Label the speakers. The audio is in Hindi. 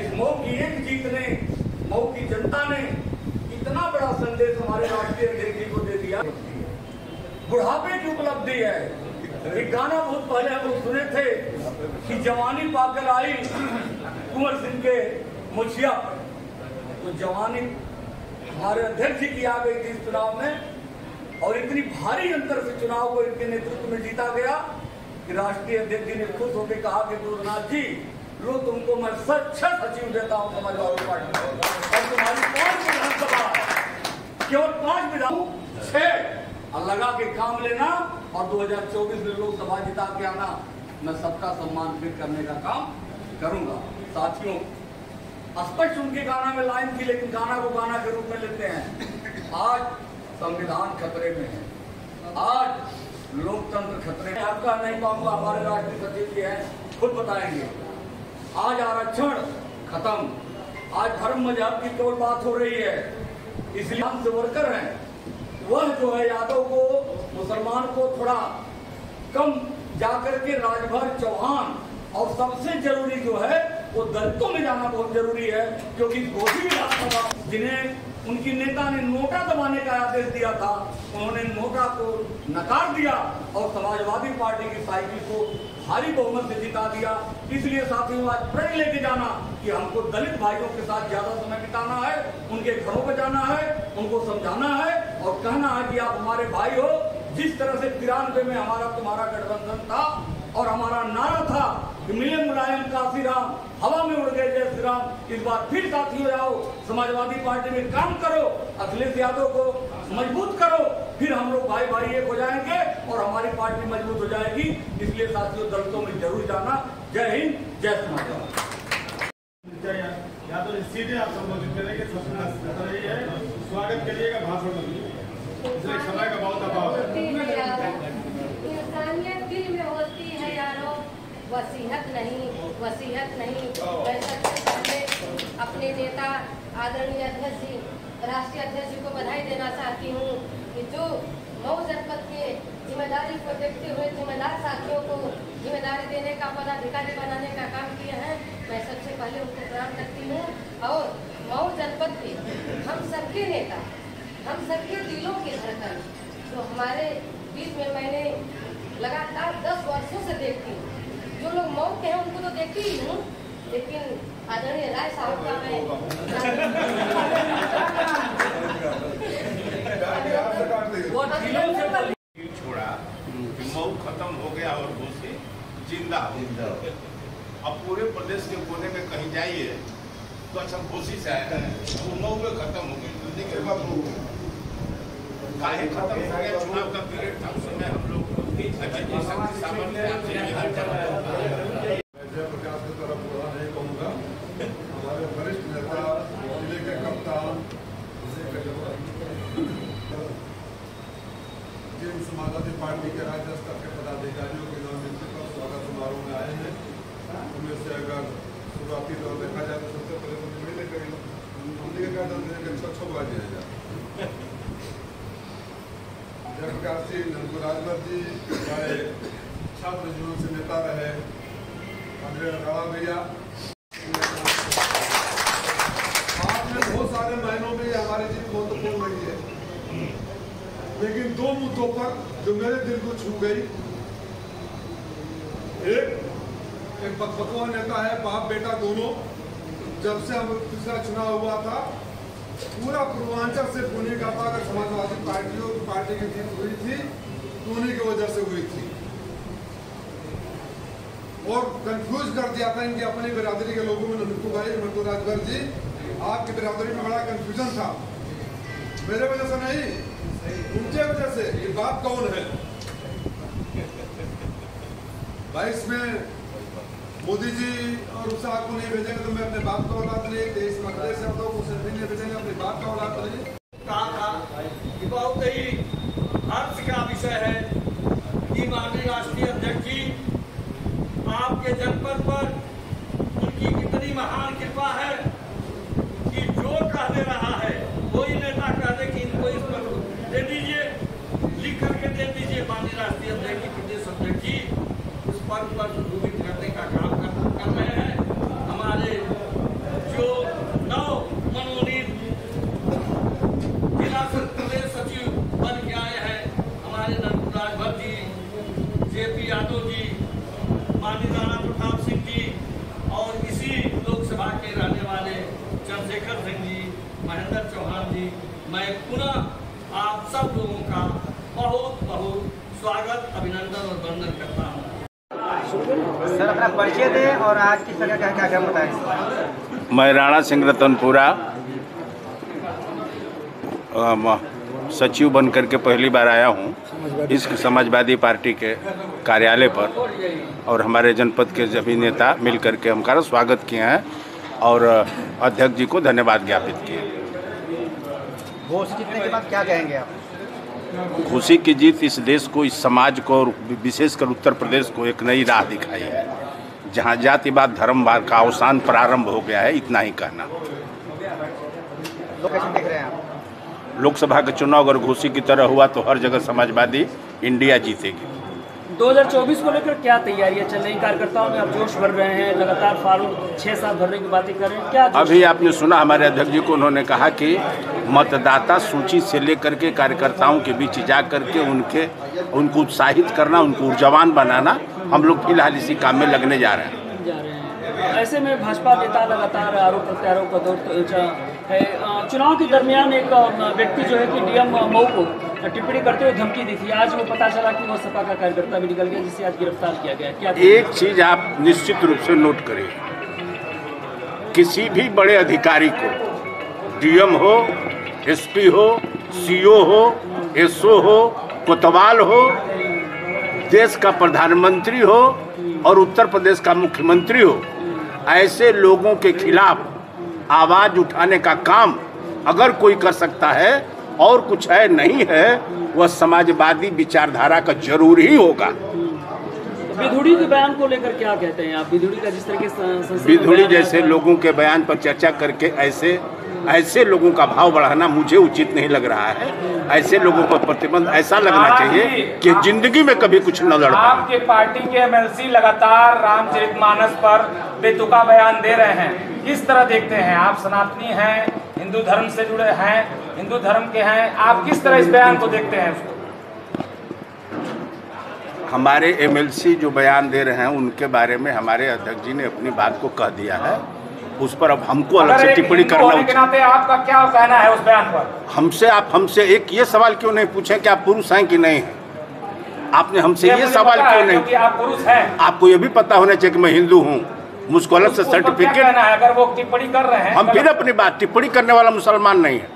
Speaker 1: इस मऊ की एक जीत ने, मऊ की जनता ने इतना बड़ा संदेश हमारे राष्ट्रीय अध्यक्ष जी को दे दिया। बुढ़ापे की उपलब्धि है। एक गाना बहुत पहले हम लोग सुने थे कि जवानी पाकर आई कुंवर सिंह के मुछिया, तो जवानी हमारे अध्यक्ष जी की आ गई थी इस चुनाव में, और इतनी भारी अंतर से चुनाव को इनके नेतृत्व में जीता गया कि राष्ट्रीय अध्यक्ष जी ने खुश होकर कहा कि गुरुनाथ जी लो तुमको मैं सच्चा सचिव देता हूँ समाजवादी पार्टी को, और तुम्हारी 5 विधानसभा, केवल 5 विधान 6 लगा के काम लेना, और 2024 में लोकसभा जिता के आना। मैं सबका सम्मान फिर करने का काम करूंगा। साथियों, स्पष्ट उनके गाना में लाइन थी, लेकिन गाना को गाना के रूप में लेते हैं। आज संविधान खतरे में है, आज लोकतंत्र खतरे में। आपका नहीं पाऊंगा, हमारे राष्ट्रीय सचिव जी हैं, खुद बताएंगे। आज आरक्षण खत्म, आज धर्म मजहब की केवल बात हो रही है। इसलिए हम जो वर्कर हैं, वह जो है यादव को, मुसलमान को थोड़ा कम जाकर के राजभर, चौहान, और सबसे जरूरी जो है वो दलितों में जाना बहुत जरूरी है, क्योंकि घोषी विधानसभा जिन्हें उनकी नेता ने नोटा दबाने का आदेश दिया था, उन्होंने नोटा को नकार दिया और समाजवादी पार्टी की साइकिल को भारी बहुमत से जिता दिया। इसलिए साथियों, आज प्रण लेके जाना कि हमको दलित भाइयों के साथ ज्यादा समय बिताना है, उनके घरों पर जाना है, उनको समझाना है और कहना है कि आप हमारे भाई हो। जिस तरह से 93 में हमारा तुम्हारा गठबंधन था और हमारा नारा था कि मिले मुलायम काशी राम, हवा में उड़ गए जय श्री राम, इस बार फिर साथियों आओ, समाजवादी पार्टी में काम करो, अखिलेश यादव को मजबूत करो, फिर हम लोग भाई भाई एक हो जाएंगे और हमारी पार्टी मजबूत हो जाएगी। इसलिए साथियों, दलितों में जरूर जाना। जय हिंद, जय समाजवादी।
Speaker 2: यादव सीधे आप संबोधित करेंगे, स्वागत करिएगा, भाषण दीजिए, समय का बहुत अभाव है।
Speaker 3: इंसानियत दिल में होती है यारों, वसीयत नहीं। मैं सबसे पहले अपने नेता आदरणीय अध्यक्ष जी, राष्ट्रीय अध्यक्ष जी को बधाई देना चाहती हूँ कि जो मऊ जनपद के जिम्मेदारी को देखते हुए जिम्मेदार साथियों को जिम्मेदारी देने का, पदाधिकारी बनाने का काम किए हैं। मैं सबसे पहले उनको प्रणाम करती हूँ। और मऊ जनपद के हम सबके नेता, हम सबके दिलों की धड़कन, जो हमारे बीच में मैंने लगातार 10 वर्षों से देखती हूँ। जो लोग मऊ के हैं उनको तो देखती ही हूँ, लेकिन आदरणीय राय साहब का मैं
Speaker 2: छोड़ा कि मऊ खत्म हो गया और घोषी जिंदा हो। अब पूरे प्रदेश के कोने में कहीं जाइए तो अच्छा घोषी से आया है, वो मऊ में खत्म हो गई। काहे खत्म हो गया? चुनाव का पीरियड था, उस समय हम लोग
Speaker 4: प्रकाश की तरफ बुरा नहीं कहूँगा। हमारे वरिष्ठ नेता, जिले के कप्तान, जिन समाजवादी पार्टी के राज्य स्तर के पदाधिकारियों के नामांकन पर स्वागत समारोह में आए हैं, उनमें से अगर शुरुआती दौर देखा जाए तो सबसे पहले तो मिले करेंगे, हमने क्या देने के 6 बार दिया जाए। जयप्रकाश जी, नंदू राजभर जी हमारे छात्र जीवन से नेता रहे, राणा भैया, आपने बहुत सारे महीनों में हमारी जीत महत्वपूर्ण रही है, लेकिन 2 मुद्दों पर जो मेरे दिल को छू गई। एक बकबकवा नेता है, बाप बेटा दोनों। जब से हम पिछला चुनाव हुआ था, पूरा पूर्वांचल से पुणे का था, अगर समाजवादी पार्टी की जीत हुई थी तो उन्हीं की वजह से हुई थी, और कंफ्यूज कर दिया था इनकी अपनी बिरादरी के लोगों में। नंदू राजभर जी, आपकी बिरादरी में बड़ा कंफ्यूजन था, मेरे वजह से नहीं, उनके वजह से। ये बात कौन है भाई? इसमें मोदी जी और उस को नहीं भेजेंगे तो मैं अपने बाप का औलाद नहीं, देश मकले से होता उसे नहीं भेजेंगे, अपने बाप का औलाद नहीं।
Speaker 5: कहा था कि बहुत ही हर्ष का विषय है कि माननीय राष्ट्रीय अध्यक्ष जी, आपके जनपद पर उनकी कितनी महान कृपा है कि जो कह दे रहा है कोई नेता कह दे कि इनको इस पर दे दीजिए, लिख करके दे दीजिए, माननीय राष्ट्रीय अध्यक्ष जी, प्रदेश अध्यक्ष जी उस पद पर सुशोभित करने का काम कर रहे हैं। हमारे
Speaker 6: और आज किस तरह का कार्यक्रम बताएं?
Speaker 2: मैं राणा सिंह रतनपुरा सचिव बन करके पहली बार आया हूँ इस समाजवादी पार्टी के कार्यालय पर, और हमारे जनपद के सभी नेता मिल करके हमारा स्वागत किए हैं और अध्यक्ष जी को धन्यवाद ज्ञापित किए।
Speaker 6: घोष जीतने के बाद क्या कहेंगे आप?
Speaker 2: खुशी की जीत इस देश को, इस समाज को और विशेषकर उत्तर प्रदेश को एक नई राह दिखाई है, जहां जातिवाद धर्मवाद का अवसान प्रारंभ हो गया है। इतना ही कहना।
Speaker 6: लोकेशन देख रहे हैं आप?
Speaker 2: लोकसभा का चुनाव अगर घोषी की तरह हुआ तो हर जगह समाजवादी इंडिया जीतेगी।
Speaker 7: 2024 को लेकर क्या तैयारियां चल रही? कार्यकर्ताओं में आप जोश भर रहे हैं, लगातार फार्म 6 साल भरने की बातें कर रहे हैं, क्या?
Speaker 2: अभी आपने सुना हमारे अध्यक्ष जी को, उन्होंने कहा कि मतदाता सूची से लेकर के कार्यकर्ताओं के बीच जा करके उनको उत्साहित करना, उनको ऊर्जावान बनाना, हम लोग फिलहाल इसी काम में लगने जा रहे हैं।
Speaker 7: ऐसे में भाजपा नेता लगातार आरोप प्रत्यारोप का दौर है। चुनाव के दरमियान एक व्यक्ति जो है कि डीएम मऊ को टिप्पणी करते हुए धमकी दी थी, आज वो पता चला कि वो सपा का कार्यकर्ता भी निकल गया, जिसे आज गिरफ्तार किया गया। क्या
Speaker 2: एक चीज आप निश्चित रूप से नोट करें, किसी भी बड़े अधिकारी को, डीएम हो, एसपी हो, सीओ हो, एसओ हो, कोतवाल हो, देश का प्रधानमंत्री हो और उत्तर प्रदेश का मुख्यमंत्री हो, ऐसे लोगों के खिलाफ आवाज उठाने का काम अगर कोई कर सकता है और कुछ है नहीं है, वह समाजवादी विचारधारा का जरूर ही होगा।
Speaker 7: विधुड़ी के बयान को लेकर क्या कहते हैं आप? विधुड़ी का जिस तरह के
Speaker 2: विधुड़ी जैसे लोगों के बयान पर चर्चा करके ऐसे लोगों का भाव बढ़ाना मुझे उचित नहीं लग रहा है। ऐसे लोगों पर प्रतिबंध ऐसा लगना चाहिए कि जिंदगी में कभी कुछ न लड़ पाए।
Speaker 8: आपके पार्टी के एमएलसी लगातार रामचरितमानस पर बेतुका बयान दे रहे हैं, किस तरह देखते हैं आप? सनातनी हैं, हिंदू धर्म से जुड़े हैं, हिंदू धर्म के हैं, आप किस तरह इस बयान को देखते हैं? उसको
Speaker 2: हमारे एमएलसी जो बयान दे रहे हैं उनके बारे में हमारे अध्यक्ष जी ने अपनी बात को कह दिया है, उस पर अब हमको अलग से टिप्पणी करना
Speaker 8: के नाते आपका क्या कहना है उस बयान पर?
Speaker 2: हमसे एक ये सवाल क्यों नहीं पूछे कि आप पुरुष हैं कि नहीं हैं? आपने हमसे ये सवाल क्यों नहीं?
Speaker 8: कि आप पुरुष हैं।
Speaker 2: आपको ये भी पता होना चाहिए कि मैं हिंदू हूँ, मुझको अलग से सर्टिफिकेट।
Speaker 8: अगर वो टिप्पणी कर रहे हैं,
Speaker 2: हम फिर अपनी बात, टिप्पणी करने वाला मुसलमान नहीं है।